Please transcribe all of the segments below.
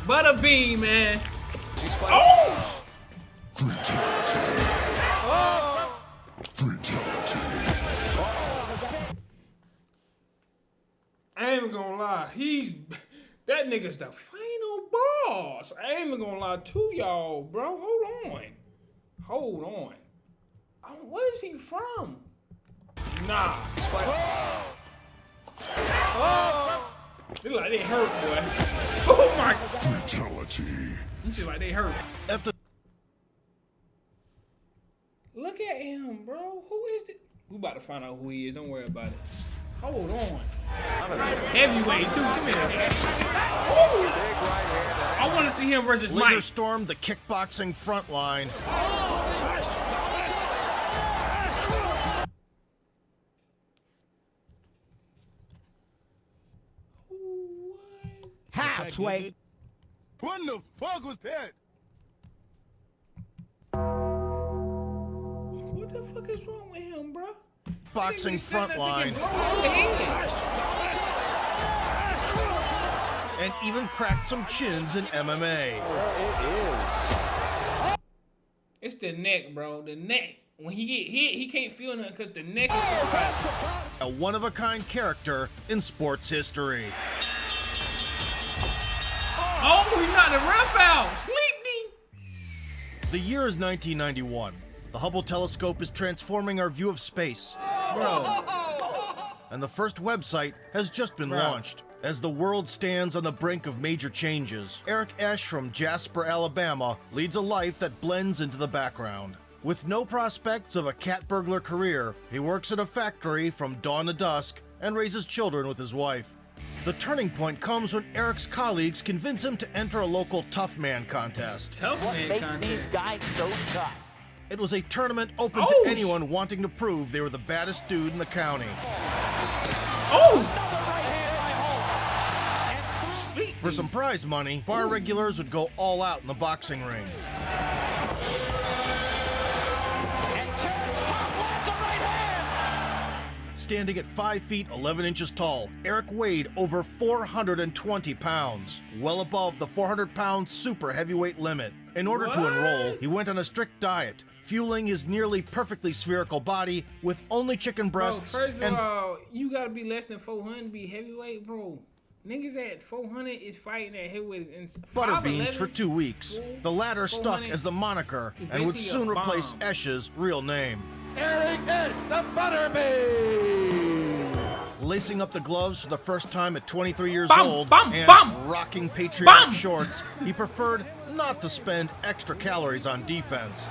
Butterbean, man. Oh! I ain't even gonna lie. That nigga's the final boss. I ain't even gonna lie to y'all, bro. Hold on. Oh, where is he from? Nah. They like they hurt, boy. Oh my. Fatality. You just like they hurt. At the Look at him, bro. Who is it? We about to find out who he is. Don't worry about it. Hold on. Heavyweight too. Come here. Ooh. I want to see him versus later Mike. stormed the kickboxing front line. Half weight. What the fuck was that? What the fuck is wrong with him, bro? Boxing front line. And even cracked some chins in MMA. It's the neck, bro. The neck. When he get hit, he can't feel nothing because the neck is so high. A one-of-a-kind character in sports history. Oh, he knocked the ref out. Sleepy. The year is 1991. The Hubble telescope is transforming our view of space. Bro. And the first website has just been launched. As the world stands on the brink of major changes, Eric Esch from Jasper, Alabama, leads a life that blends into the background. With no prospects of a cat burglar career, he works at a factory from dawn to dusk and raises children with his wife. The turning point comes when Eric's colleagues convince him to enter a local toughman contest. Toughman contest. These guys so tough. It was a tournament open to anyone wanting to prove they were the baddest dude in the county. Oh! For some prize money, bar regulars would go all out in the boxing ring. Standing at 5 feet 11 inches tall, Eric weighed over 420 pounds, well above the 400-pound super heavyweight limit. In order to enroll, he went on a strict diet, fueling his nearly perfectly spherical body with only chicken breasts. Bro, first of all, you gotta be less than 400 to be heavyweight, bro. Niggas at 400 is fighting at heavyweight. Butterbeans for 2 weeks. The latter stuck as the moniker and would soon replace Esch's real name. Eric Esch, the Butterbean! Lacing up the gloves for the first time at 23 years Bum, old bum, and bum. rocking patriotic Bum. shorts, he preferred not to spend extra calories on defense.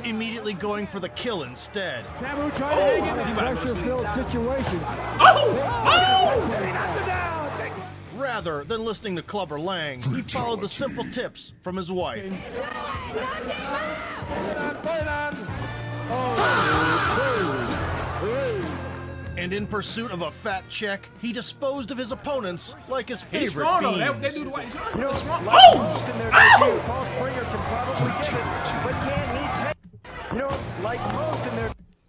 Immediately going for the kill instead. Oh! Rather than listening to Clubber Lang, he followed the simple tips from his wife. And in pursuit of a fat check, he disposed of his opponents like his favorite He's strong though. fiends. That dude, he's strong.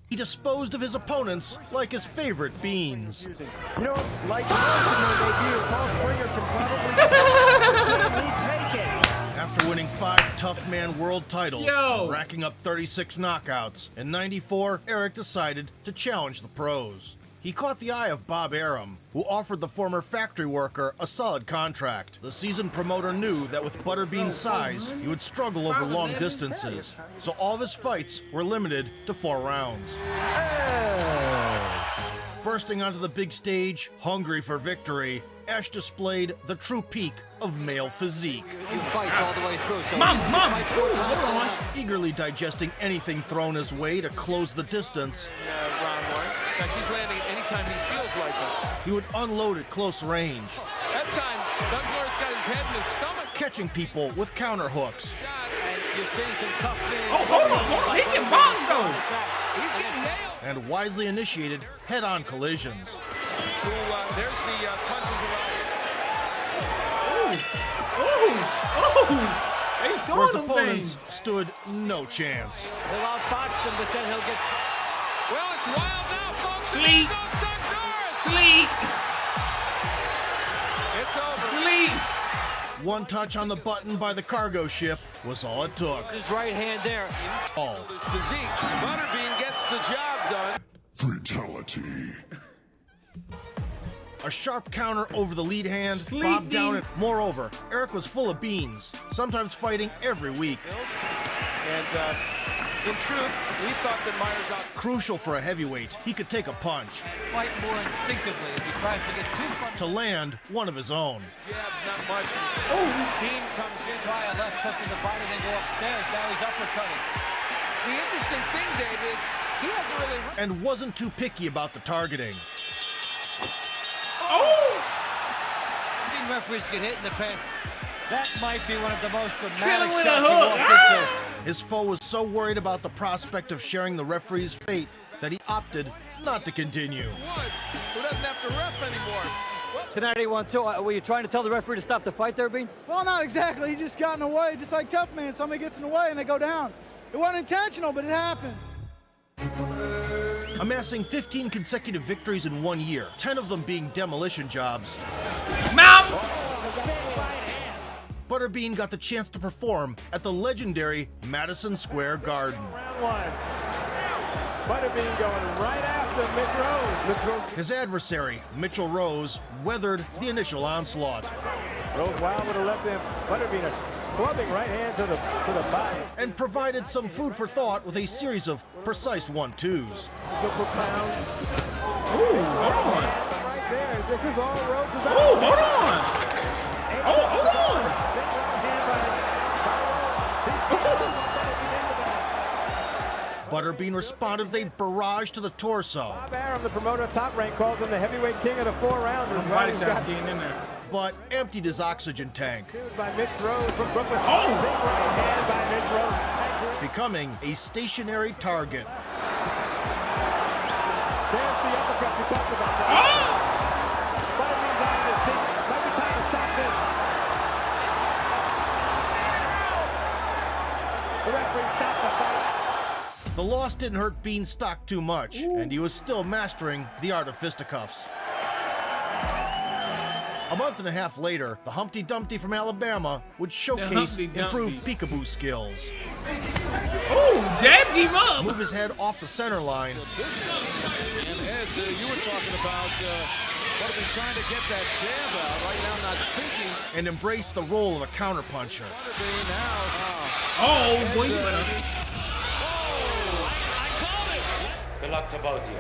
He disposed of his opponents like his favorite beans. After winning 5 Toughman world titles, and racking up 36 knockouts, in '94, Eric decided to challenge the pros. He caught the eye of Bob Arum, who offered the former factory worker a solid contract. The seasoned promoter knew that with Butterbean's size, he would struggle over long distances, so all of his fights were limited to 4 rounds. Bursting onto the big stage, hungry for victory, Esch displayed the true peak of male physique. He fights all the way through. So Eagerly digesting anything thrown his way to close the distance. In fact, he's landing it anytime he feels like it. He would unload at close range. That time, Doug Norris got his head in his stomach. Catching people with counter hooks. And you're seeing some tough things. Oh, hold on. He can box though. He's getting nailed. And wisely initiated head-on collisions. There's the punches around. Where his opponents stood no chance. He'll outbox him, but then he'll get... Well, it's wild now, folks. Sleep. Sleep. It's over. Sleep. One touch on the button by the cargo ship was all it took. His right hand there. All. His physique. Butterbean gets the job done. Fatality. A sharp counter over the lead hand, Sleepy. bobbed down it. Moreover, Eric was full of beans, sometimes fighting every week. And in truth, we thought that Myers out. Crucial for a heavyweight, he could take a punch Fight more instinctively if he tries to get too far. to land one of his own. Jabs, not much. Bean comes in. Try a left hook to the body, then go upstairs. Now he's uppercutting. The interesting thing, Dave, is he hasn't really. And wasn't too picky about the targeting. I've seen referees get hit in the past. That might be one of the most Kill him dramatic with a shots he hook. walked into. His foe was so worried about the prospect of sharing the referee's fate that he opted not to continue. Wood, who doesn't have to ref anymore. Tonight he won too. Were you trying to tell the referee to stop the fight there, Bean? Well, not exactly. He just got in the way, just like toughman. Somebody gets in the way and they go down. It wasn't intentional, but it happens. Amassing 15 consecutive victories in 1 year, 10 of them being demolition jobs, Mount. Butterbean got the chance to perform at the legendary Madison Square Garden. Round one. Butterbean going right after Mitch Rose. His adversary, Mitchell Rose, weathered the initial onslaught Rose wild with a left hand. Butterbean a clubbing right hand to the body. and provided some food for thought with a series of precise 1-2s. Good per pound. Ooh, hold on. Right there. This is all Rose is Ooh, out. hold on. Oh, hold on. Big right hand by Rose. Butterbean responded with a barrage to the torso, Bob Arum, the promoter of Top Rank, calls him the heavyweight king of the 4-rounders. Them body shots getting in there. but emptied his oxygen tank, By Mitch Rose from Brooklyn. Oh! Big right hand by Mitch Rose. becoming a stationary target. There's the uppercut we talked about. Butterbean's on his feet. Might be time to stop this. The referee stopped the fight. The loss didn't hurt Bean's stock too much, and he was still mastering the art of fisticuffs. A month and a half later, the Humpty Dumpty from Alabama would showcase Humpty Dumpty. improved peekaboo skills, Ooh, jabbed him up. move his head off the center line, And Ed, you were talking about Butterbean trying to get that jab out. Right now, not thinking. and embrace the role of a counterpuncher. Butterbean now. Oh, boy, you better. Good luck to both of you.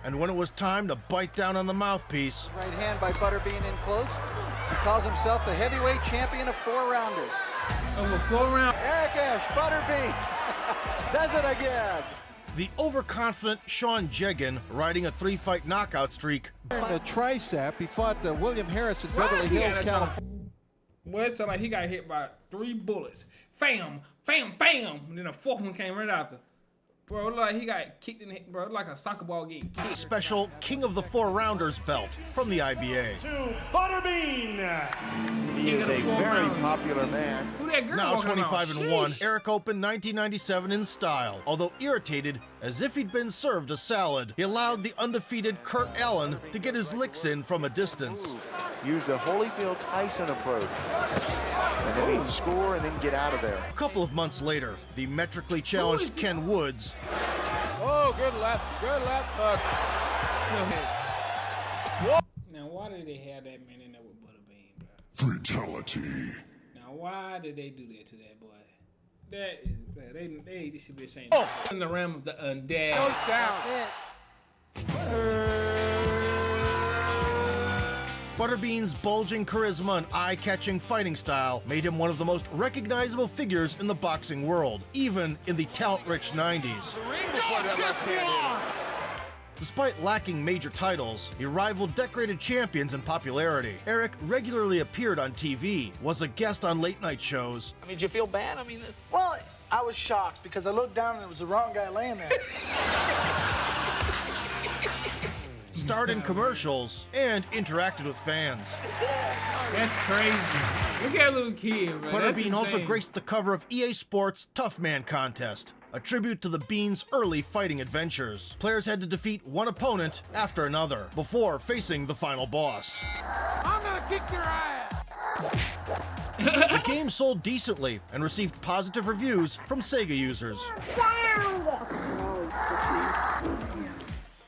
And when it was time to bite down on the mouthpiece, Right hand by Butterbean in close. He calls himself the heavyweight champion of 4-rounders. Over 4 rounds. Eric Esch, Butterbean, does it again. the overconfident Sean Jegan, riding a 3-fight knockout streak, A tricep. He fought William Harris in Why Beverly is he Hills, out of California. Well, it sounded like he got hit by 3 bullets. Bam, bam, bam. And then a 4th one came right after. Bro, it looked like he got kicked in the head, bro. It looked like a soccer ball getting kicked. special King of the 4-Rounders belt from the IBA. To Butterbean. He is a very Popular man. Who that girl Now walking around? 25-1, Sheesh. Eric opened 1997 in style. Although irritated, as if he'd been served a salad, he allowed the undefeated Kurt Allen to get his licks in from a distance. Use the Holyfield Tyson approach. And then he'd score and then get out of there. A couple of months later, the metrically challenged Ken Woods Oh, good left hook. Now, why did they have that man in there with Butterbean, bro? Fatality. Now, why did they do that to that boy? That is bad. They should be ashamed. In the realm of the undead. Goes down. Butterbean's bulging charisma and eye-catching fighting style made him one of the most recognizable figures in the boxing world, even in the talent-rich 90s. Despite lacking major titles, he rivaled decorated champions in popularity. Eric regularly appeared on TV, was a guest on late-night shows, I mean, did you feel bad? I mean, this. Well, I was shocked because I looked down and it was the wrong guy laying there. starred in commercials, and interacted with fans. That's crazy. Look at that little kid, bro. That's Butterbean also insane. graced the cover of EA Sports' Toughman contest, a tribute to the Bean's early fighting adventures. Players had to defeat one opponent after another before facing the final boss. I'm gonna kick your ass. game sold decently and received positive reviews from Sega users.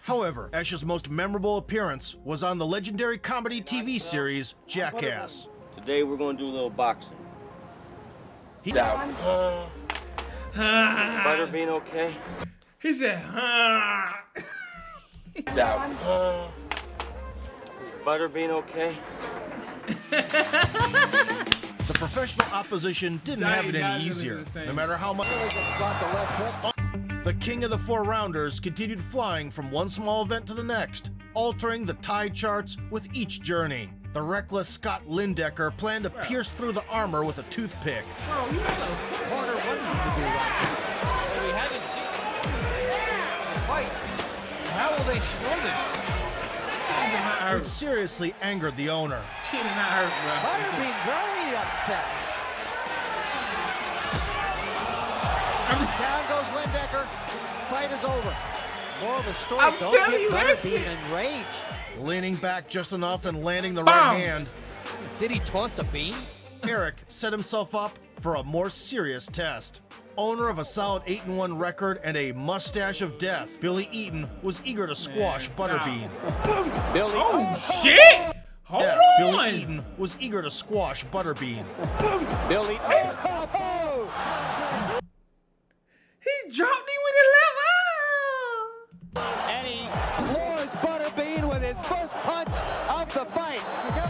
However, Esch's most memorable appearance was on the legendary comedy TV series Jackass. Today we're going to do a little boxing. He's out. Butterbean okay? He said, He's out. Butterbean okay? The professional opposition didn't have it any easier, no matter how much. The king of the 4-rounders continued flying from one small event to the next, altering the tide charts with each journey. The reckless Scott Lindecker planned to pierce through the armor with a toothpick. Corner wants him to do that. So we haven't seen the fight. How will they score this? Which seriously angered the owner. She did not hurt, bro. Butterbean very upset. Down goes Lindecker. Fight is over. More of a story. I'm Don't telling get you, that's it. Butterbean enraged. Leaning back just enough and landing the Bam! right hand, Did he taunt the bean? Eric set himself up for a more serious test. Owner of a solid 8-1 record and a mustache of death, Billy Eaton was eager to squash Butterbean. Billy. Oh, shit! Hold Yeah, on! Billy Eaton was eager to squash Butterbean. Billy. He dropped him with the left arm! And he floors Butterbean with his first punch of the fight.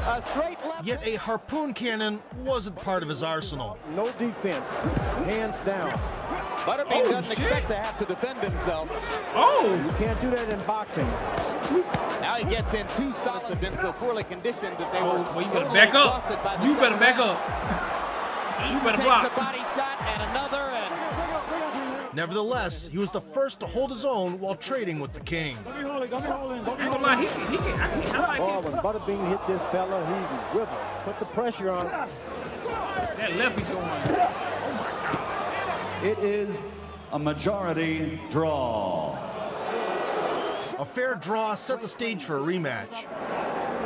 A straight left. Yet a harpoon cannon wasn't part of his arsenal. No defense. Hands down. Butterbean doesn't expect to have to defend himself. Oh! You can't do that in boxing. Now he gets in two shots have been so poorly conditioned that they were. Well, you better back up. You better back up. You better block. Takes a body shot and another and. Nevertheless, he was the first to hold his own while trading with the king. I ain't gonna lie, I like When his, Butterbean hit this fella, he wibbles. Put the pressure on. that left he going. Oh my God. It is a majority draw. A fair draw set the stage for a rematch.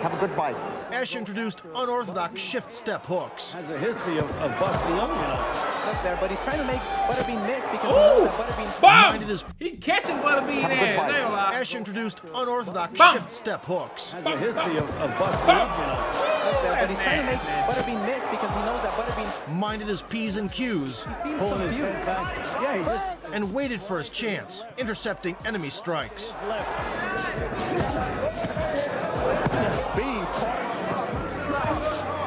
Have a good bite. Esch introduced unorthodox shift-step hooks. Has a history of busting up, you know. Look there, but he's trying to make Butterbean miss because Ooh! Minded Bam! his He catching Butterbean Have a good ass. bite. They gonna lie. Esch introduced unorthodox Bam! shift-step hooks. Has a history of busting Bam! up, you know. Look there, but he's trying to make Butterbean miss because he knows that Butterbean Minded his P's and Q's seems Pulling his confused. head back. Yeah, he just and waited for his chance, intercepting enemy strikes. left.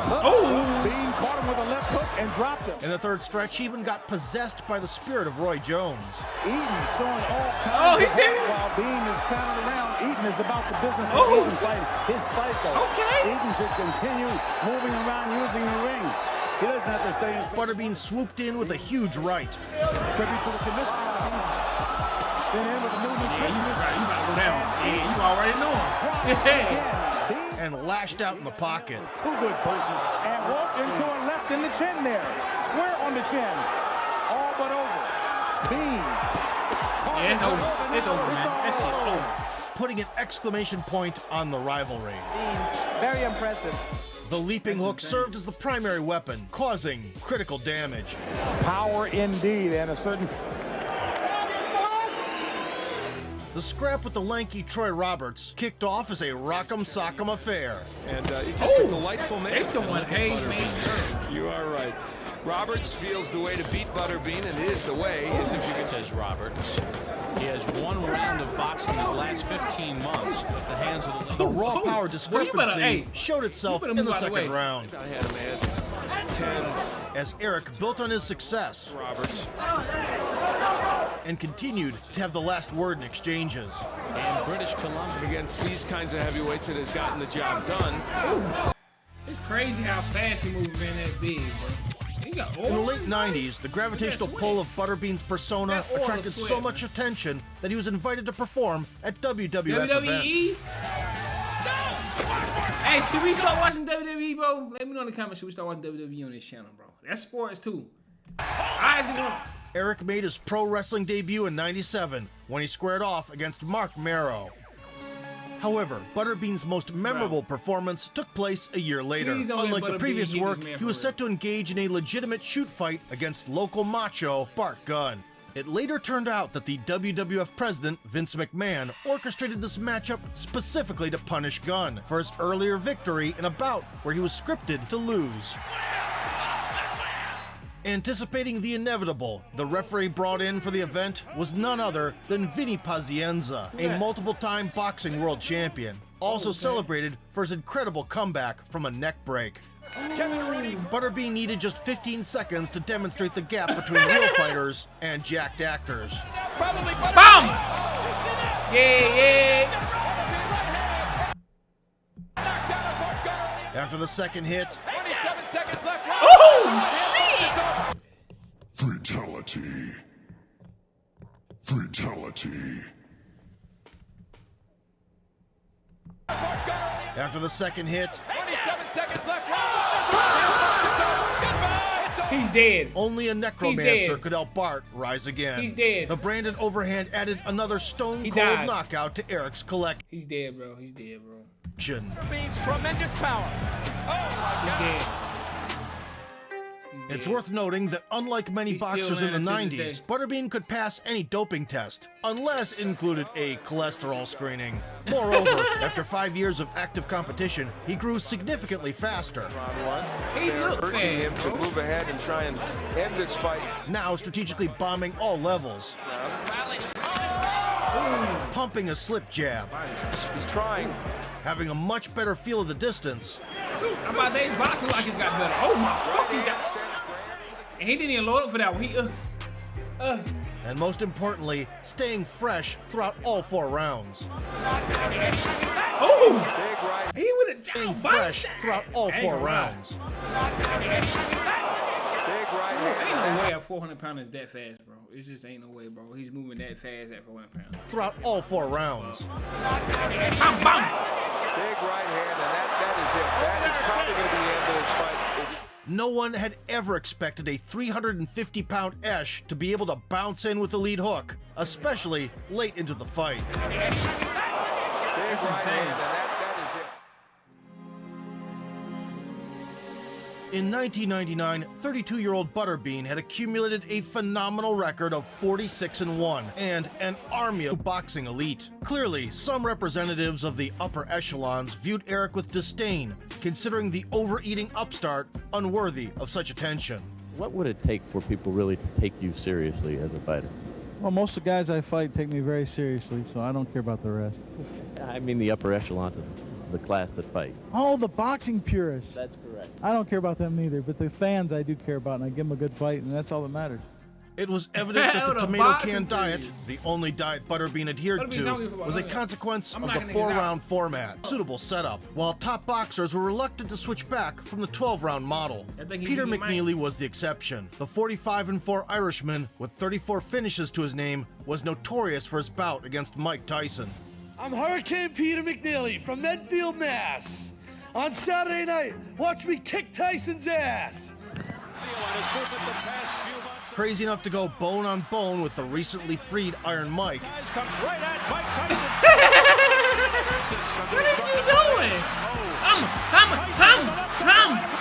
Bean caught him with a left hook and dropped him. In the third stretch, he even got possessed by the spirit of Roy Jones. Eaton showing all kinds Oh, he of said- help while Bean is pounding around. Eaton is about the business of Oh, Eaton's shit. fight. His fight, though. Okay. Eaton should continue moving around using the ring. He doesn't have to stay in. Butterbean swooped in with a huge right Tribute to the commissioner. He's been in with a new Yeah, nutritionist. you about to go down. Yeah, you already know him. Yeah. Bean, and lashed out in the pocket. two good punches. And walked into a left in the chin there. Square on the chin. All but over. Bean. Yeah, it's over. It's over, man. That shit over. Putting an exclamation point on the rivalry. Very impressive. The leaping hook served as the primary weapon, causing critical damage. Power indeed, and a certain. The scrap with the lanky Troy Roberts kicked off as a rock'em sock'em affair. And it's just a delightful man. They throwing hay, man. You are right. Roberts feels the way to beat Butterbean, and it is the way. Is if you can. Says Roberts. He has one round of boxing in his last 15 months at the hands of the The raw power discrepancy hey, showed itself you in better the move out of the second way. round. I had him at 10. As Eric built on his success Roberts. and continued to have the last word in exchanges. And British Columbia. Against these kinds of heavyweights, it has gotten the job done. It's crazy how fast he moves being that big, bro. He got In the late 90s, the gravitational pull of Butterbean's persona That oil attracted sweat, so man. much attention that he was invited to perform at WWF WWE? events. Hey, should we start watching WWE, bro? Let me know in the comments. Should we start watching WWE on this channel, bro? That's sports too. Eyes and Eric made his pro wrestling debut in '97 when he squared off against Mark Marrow. However, Butterbean's most memorable performance took place a year later. Please don't let Unlike the Butterbean previous hit work, this man he for was real. set to engage in a legitimate shoot fight against local macho Bart Gunn. It later turned out that the WWF president, Vince McMahon, orchestrated this matchup specifically to punish Gunn for his earlier victory in a bout where he was scripted to lose. Anticipating the inevitable, the referee brought in for the event was none other than Vinny Pazienza, a multiple-time boxing world champion, also celebrated for his incredible comeback from a neck break. Butterbean needed just 15 seconds to demonstrate the gap between real fighters and jacked actors. Bam! Yeah. After the second hit, 27 seconds left. Oh, shit! Fatality. Fatality. after the second hit, 27 seconds left. He's dead. Only a necromancer could help Bart rise again. He's dead. The Brandon overhand added another stone-cold died. knockout to Eric's collection. He's dead, bro. He's dead, bro. Means tremendous power. Oh my God. It's worth noting that unlike many boxers in the 90s, Butterbean could pass any doping test, unless it included a cholesterol screening. Moreover, after 5 years of active competition, he grew significantly faster. They're urging him to move ahead and try and end this fight. Now strategically bombing all levels. Pumping a slip jab. He's trying. Having a much better feel of the distance. I'm about to say his boxing like he's got better. Oh my fucking God. And he didn't even load up for that one. He, And most importantly, staying fresh throughout all 4 rounds. Oh! Big right. He would have Staying fresh throughout all 4 rounds. Big right. Ain't no way a 400-pounder is that fast, bro. It just ain't no way, bro. He's moving that fast at 400 pounds. Throughout all 4 rounds. Bam, bam. Big right hand, and that is it. That is probably going to be the end of this fight. No one had ever expected a 350-pound Esch to be able to bounce in with the lead hook, especially late into the fight. Big right hand, and that is it. In 1999, 32-year-old Butterbean had accumulated a phenomenal record of 46-1 and an army of boxing elite. Clearly, some representatives of the upper echelons viewed Eric with disdain, considering the overeating upstart unworthy of such attention. What would it take for people really to take you seriously as a fighter? Well, most of the guys I fight take me very seriously, so I don't care about the rest. I mean the upper echelon of the class that fight. Oh, the boxing purists. That's correct. I don't care about them either, but the fans I do care about, and I give them a good fight, and that's all that matters. It was evident that the tomato can diet, the only diet Butterbean adhered to, was a consequence of the 4-round format. Suitable setup, while top boxers were reluctant to switch back from the 12-round model. Peter McNeely was the exception. The 45-4 Irishman, with 34 finishes to his name, was notorious for his bout against Mike Tyson. I'm Hurricane Peter McNeely from Medfield, Mass. On Saturday night, watch me kick Tyson's ass. Crazy enough to go bone on bone with the recently freed Iron Mike. Comes right at Mike Tyson. What is you doing?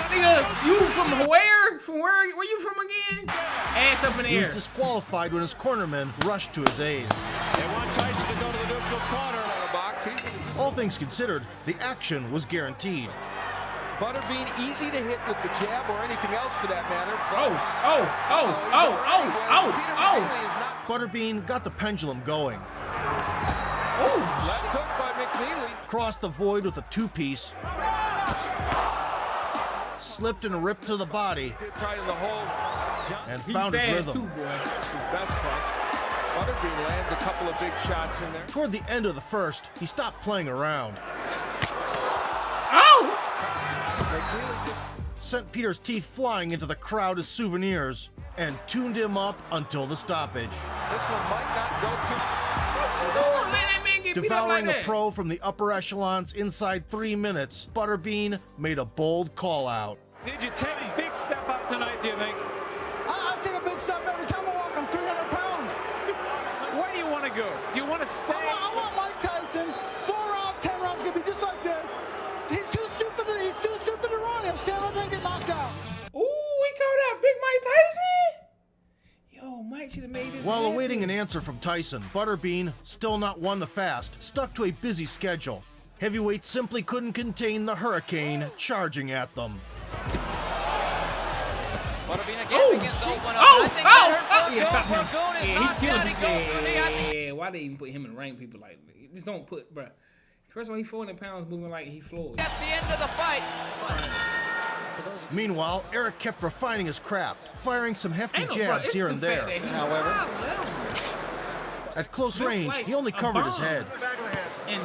Nigga, you from where? Where you from again? Ass up in the He air. was disqualified when his cornermen rushed to his aid. They want Tyson to go to the neutral corner. On a box. All things considered, the action was guaranteed. Butterbean easy to hit with the jab or anything else for that matter. Butterbean got the pendulum going. Left hook by McNeely. Crossed the void with a 2-piece. Slipped and ripped to the body. Probably the whole. And found his rhythm. His best punch. Butterbean lands a couple of big shots in there. Toward the end of the first, he stopped playing around. Sent Peter's teeth flying into the crowd as souvenirs and tuned him up until the stoppage. This one might not go too. What you doing, man? That man get beat up like Devouring that. a pro from the upper echelons inside 3 minutes, Butterbean made a bold call-out. Did you take a big step up tonight, do you think? I take a big step every time I walk. I'm 300 pounds. Where do you want to go? Do you want to stay? I want Mike Tyson 4 rounds, 10 his While head awaiting an in. answer from Tyson, Butterbean, still not one to fast, stuck to a busy schedule. Heavyweights simply couldn't contain the hurricane charging at them. Butterbean again Oh, against shit. Open. Yeah, stop him. Yeah, he killed him. Yeah, why they even put him in the ring? People like, just don't put, bruh. First of all, he's 400 pounds moving like he Floyd. That's the end of the fight. Meanwhile, Eric kept refining his craft, firing some hefty Ain't no, jabs bruh, here it's and the fact there. that he's However, 5'11". at close Looked range, like he only a covered his bomb. head. And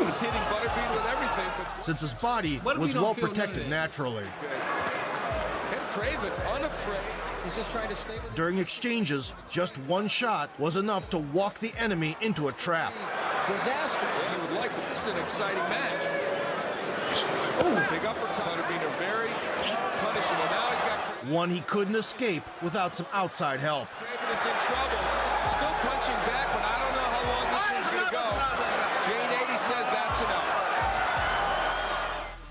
He's hitting Butterbean with everything. But Since his body Butterbean was don't well feel none of protected this. naturally. Ken Craven, unafraid. He's just trying to stay with During exchanges, just one shot was enough to walk the enemy into a trap. disaster. You would like, but this is an exciting match. Big uppercut. Butterbean are very punishable. Now he's got One he couldn't escape without some outside help. Craven is in trouble. Still punching back, but I don't know how long this one's going to go. Jane 80 says that's enough.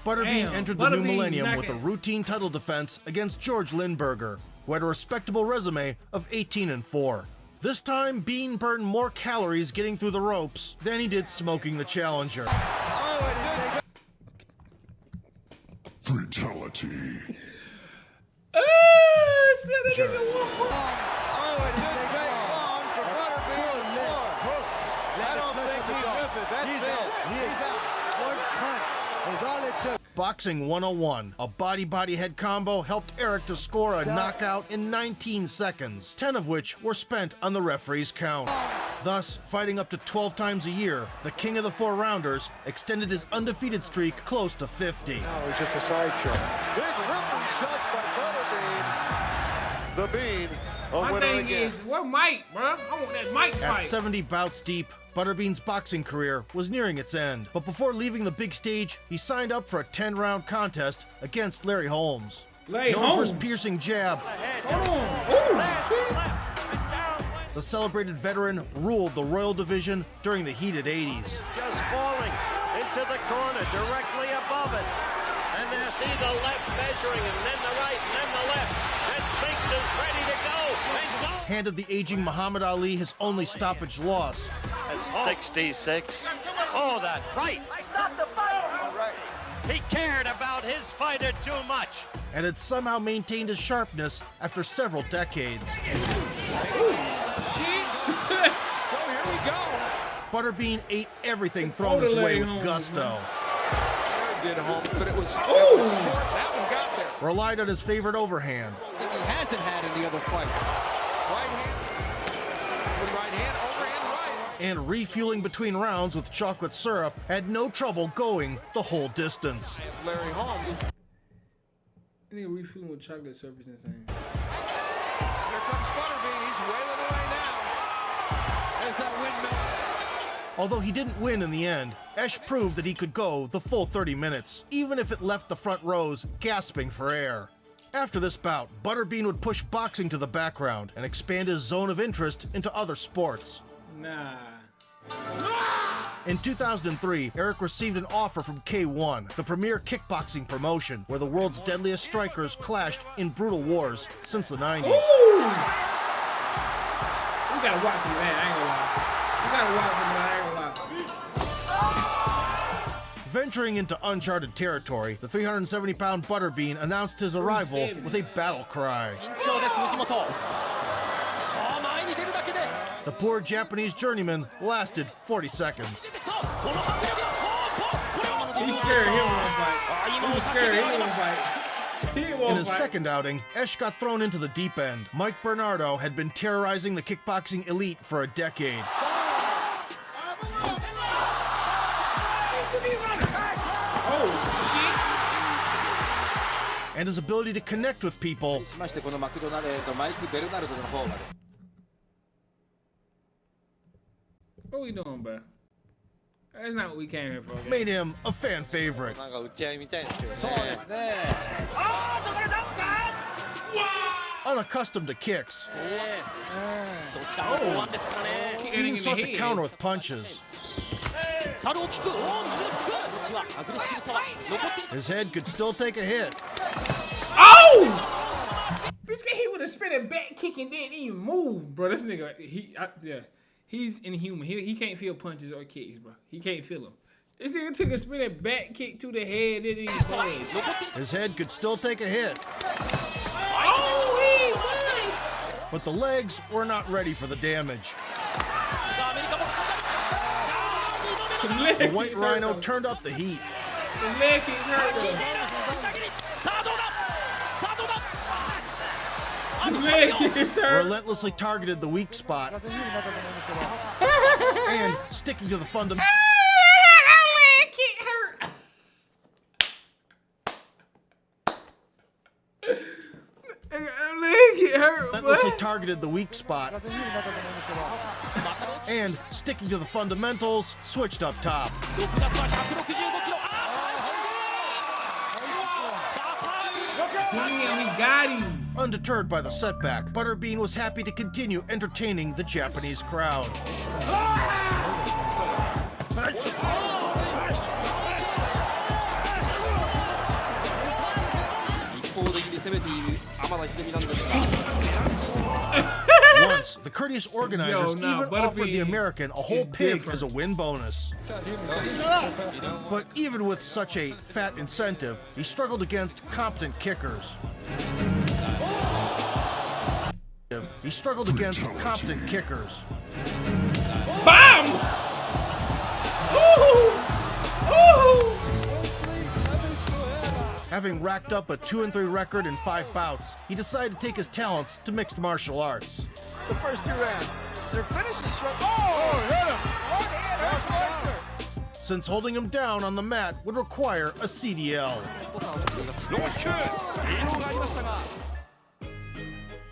Butterbean Damn, entered the new Butterbean millennium with a knocking. routine title defense against George Lindberger, who had a respectable resume of 18-4. This time, Bean burned more calories getting through the ropes than he did smoking the challenger. Fatality. It didn't take long for Butterbean to score. I don't think he's with us. That's it. He's out. One punch is all it took. Boxing 101, a body-body head combo helped Eric to score a knockout in 19 seconds, 10 of which were spent on the referee's count. Thus, fighting up to 12 times a year, the king of the four-rounders extended his undefeated streak close to 50. Now he's just a sideshow. Big ripping shots by Butterbean. The Bean, a My winner thing again. is, where Mike, bro? I want that Mike At fight. 70 bouts deep, Butterbean's boxing career was nearing its end. But before leaving the big stage, he signed up for a 10-round contest against Larry Holmes. Larry Known for Holmes. his piercing jab, Hold on. Ooh, shit. the celebrated veteran ruled the Royal Division during the heated 80s. Just falling into the corner directly above us. And there, see the left measuring him, then the right, and then the left. And Spinks is ready to go. And go. Handed the aging Muhammad Ali his only stoppage loss. 66. Oh, that right. I stopped the fight. He cared about his fighter too much. And had somehow maintained his sharpness after several decades. Shit. So here we go. Butterbean ate everything thrown his way with gusto. Did Holmes, but it was short. That one got there. Relied on his favorite overhand. He hasn't had in the other fights. Right hand. With right hand, overhand right. And refueling between rounds with chocolate syrup had no trouble going the whole distance. Larry Holmes. I need a refueling with chocolate syrup is insane. Here comes Butterbean. He's wailing away now. There's that windmill. Although he didn't win in the end, Esch proved that he could go the full 30 minutes, even if it left the front rows gasping for air. After this bout, Butterbean would push boxing to the background and expand his zone of interest into other sports. Nah. In 2003, Eric received an offer from K1, the premier kickboxing promotion, where the world's deadliest strikers clashed in brutal wars since the 90s. Ooh! We gotta watch some of that, I ain't gonna lie. We gotta watch some of that, I ain't gonna lie. Venturing into uncharted territory, the 370-pound Butterbean announced his arrival with a battle cry. The poor Japanese journeyman lasted 40 seconds. He's scared, he don't wanna fight. He was scared, he don't wanna fight. He In won't his fight. second outing, Esch got thrown into the deep end. Mike Bernardo had been terrorizing the kickboxing elite for a decade. Oh, And his ability to connect with people shit. What we doing, bro? That's not what we came here for. Okay? made him a fan favorite. Unaccustomed to kicks, he sought to counter with punches. His head could still take a hit. Oh! Bitch get hit with a spinning spinning back kick and didn't even move, bro. This nigga, he's inhuman. He can't feel punches or kicks, bro. He can't feel them. This nigga took a spinning back kick to the head. Didn't even budge. His head could still take a hit. Oh, he was. But the legs were not ready for the damage. The White Rhino turned up the heat. The leg kicks hurt him. The leg kicks hurt. Relentlessly targeted the weak spot. And sticking to the fundamental. Relentlessly targeted the weak spot. And sticking to the fundamentals, switched up top. Damn, he got him. Undeterred by the setback, Butterbean was happy to continue entertaining the Japanese crowd. Once, the courteous organizers even offered the American a whole pig as a win bonus. But even with such a fat incentive, he struggled against competent kickers. He struggled against competent kickers. BAM! Ooh! Ooh! Having racked up a 2-3 record in 5 bouts, he decided to take his talents to mixed martial arts. The first 2 rounds. Their finish is strong. Oh, hit him! One hand, Oyster. Since holding him down on the mat would require a CDL.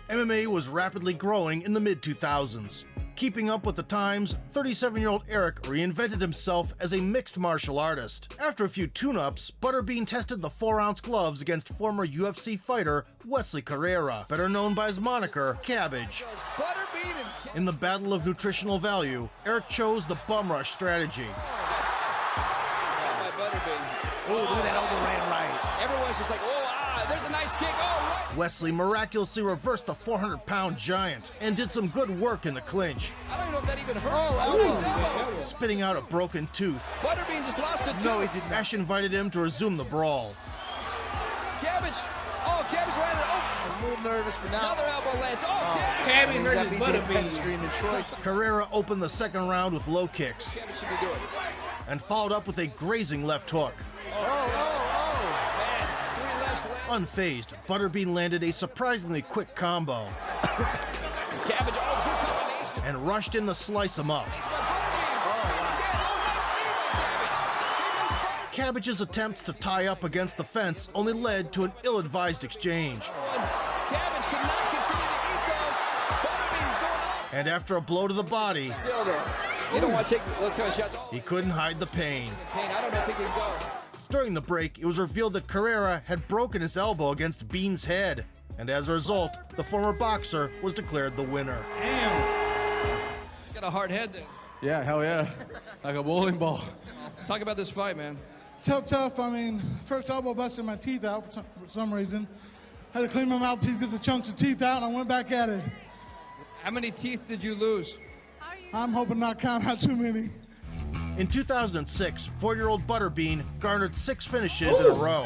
MMA was rapidly growing in the mid-2000s. Keeping up with the times, 37-year-old Eric reinvented himself as a mixed martial artist. After a few tune-ups, Butterbean tested the 4-ounce gloves against former UFC fighter Wesley Carrera, better known by his moniker, Cabbage. In the battle of nutritional value, Eric chose the bum rush strategy. Oh, look at that overhand right. Everyone's just like, there's a nice kick. Oh, right. Wesley miraculously reversed the 400-pound giant and did some good work in the clinch. I don't even know if that even hurt. Spitting out a broken tooth. Butterbean just lost a tooth. No, he did not. Esch invited him to resume the brawl. Cabbage. Oh, Cabbage landed. Oh. I was a little nervous, but now another elbow lands. Oh, Cabbage versus Butterbean. Carrera opened the second round with low kicks. Cabbage should be doing it. And followed up with a grazing left hook. Unfazed, Butterbean landed a surprisingly quick combo. Cabbage, good combination. And rushed in to slice him up. Cabbage's attempts to tie up against the fence only led to an ill-advised exchange. Cabbage could not continue to eat those. Butterbean's going up. And after a blow to the body, still there. You don't want to take those kind of shots. He couldn't hide the pain. I don't know if he can go. During the break, it was revealed that Carrera had broken his elbow against Bean's head, and as a result, the former boxer was declared the winner. Damn. He's got a hard head then. Yeah, hell yeah. Like a bowling ball. Talk about this fight, man. Tough. I mean, first elbow busted my teeth out for some reason. Had to clean my mouth teeth, get the chunks of teeth out, and I went back at it. How many teeth did you lose? I'm hoping not count out too many. In 2006, 40-year-old Butterbean garnered 6 finishes in a row.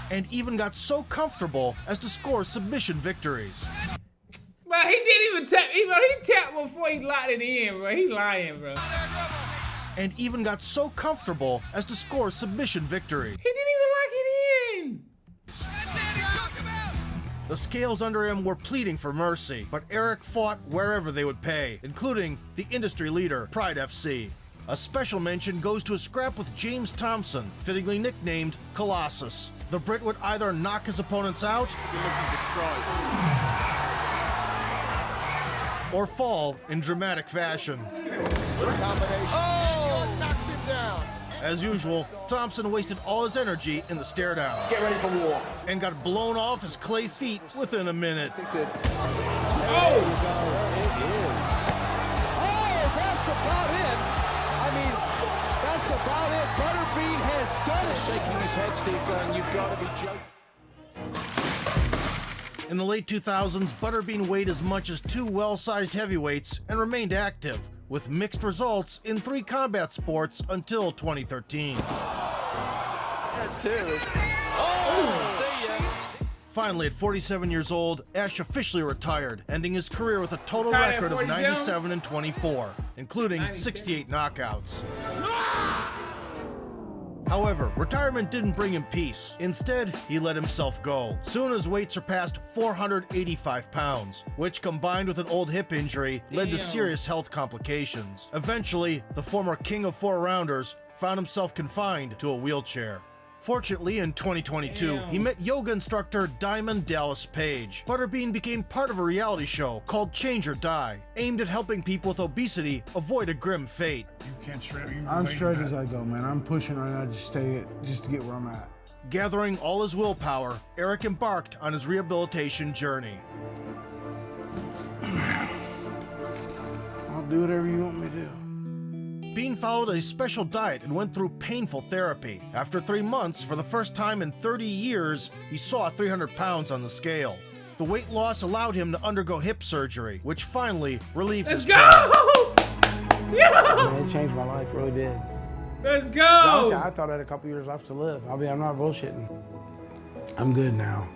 And even got so comfortable as to score submission victories. Bro, he didn't even tap. He tapped before he locked it in, bro. He lying, bro. And even got so comfortable as to score submission victory. He didn't even lock it in. The scales under him were pleading for mercy, but Eric fought wherever they would pay, including the industry leader, Pride FC. A special mention goes to a scrap with James Thompson, fittingly nicknamed Colossus. The Brit would either knock his opponents out or fall in dramatic fashion. Oh, knocks him down. As usual, Thompson wasted all his energy in the stare down. Get ready for war. And got blown off his clay feet within a minute. Oh, that's about it. I mean, that's about it. Butterbean has done it. Shaking his head, Steve, going, you've got to be joking. In the late 2000s, Butterbean weighed as much as 2 well-sized heavyweights and remained active, with mixed results in 3 combat sports until 2013. Finally, at 47 years old, Esch officially retired, ending his career with a total record of 97-24, including 68 knockouts. However, retirement didn't bring him peace. Instead, he let himself go. Soon his weight surpassed 485 pounds, which combined with an old hip injury led to serious health complications. Eventually, the former king of 4-rounders found himself confined to a wheelchair. Fortunately, in 2022, he met yoga instructor Diamond Dallas Page. Butterbean became part of a reality show called Change or Die, aimed at helping people with obesity avoid a grim fate. I'm straight as I go, man. I'm pushing right now just to get where I'm at. Gathering all his willpower, Eric embarked on his rehabilitation journey. I'll do whatever you want me to do. Bean followed a special diet and went through painful therapy. After 3 months, for the first time in 30 years, he saw 300 pounds on the scale. The weight loss allowed him to undergo hip surgery, which finally relieved his pain. Yeah, it changed my life, really did. Let's go! Honestly, I thought I had a couple years left to live. I'm not bullshitting. I'm good now.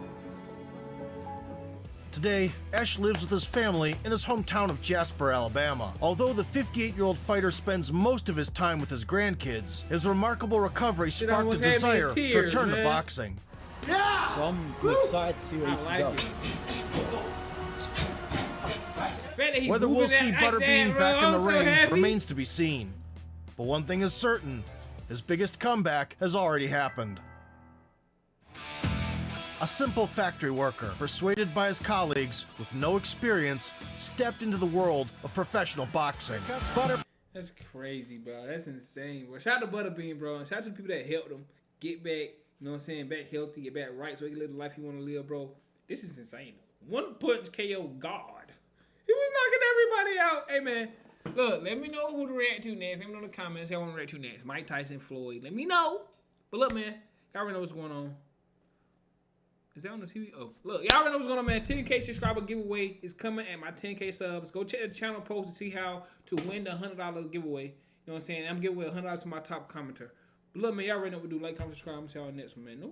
Today, Esch lives with his family in his hometown of Jasper, Alabama. Although the 58-year-old fighter spends most of his time with his grandkids, his remarkable recovery sparked a desire to return to boxing. Yeah! So I'm excited to see where he can go. Whether we'll see Butterbean back in the ring remains to be seen. But one thing is certain, his biggest comeback has already happened. A simple factory worker, persuaded by his colleagues with no experience, stepped into the world of professional boxing. That's crazy, bro. That's insane, bro. Shout out to Butterbean, bro. And shout out to the people that helped him get back, you know what I'm saying, back healthy, get back right so he can live the life he want to live, bro. This is insane. One punch KO God. He was knocking everybody out. Hey, man. Look, let me know who to react to next. Let me know in the comments who I want to react to next. Mike Tyson, Floyd. Let me know. But look, man. Y'all already know what's going on. Is that on the TV? Oh, look. Y'all already know what's going on, man. 10K subscriber giveaway is coming at my 10K subs. Go check the channel post to see how to win the $100 giveaway. You know what I'm saying? I'm giving away $100 to my top commenter. But look, man. Y'all already know what to do. Like, comment, subscribe. I'm see y'all next one, man. No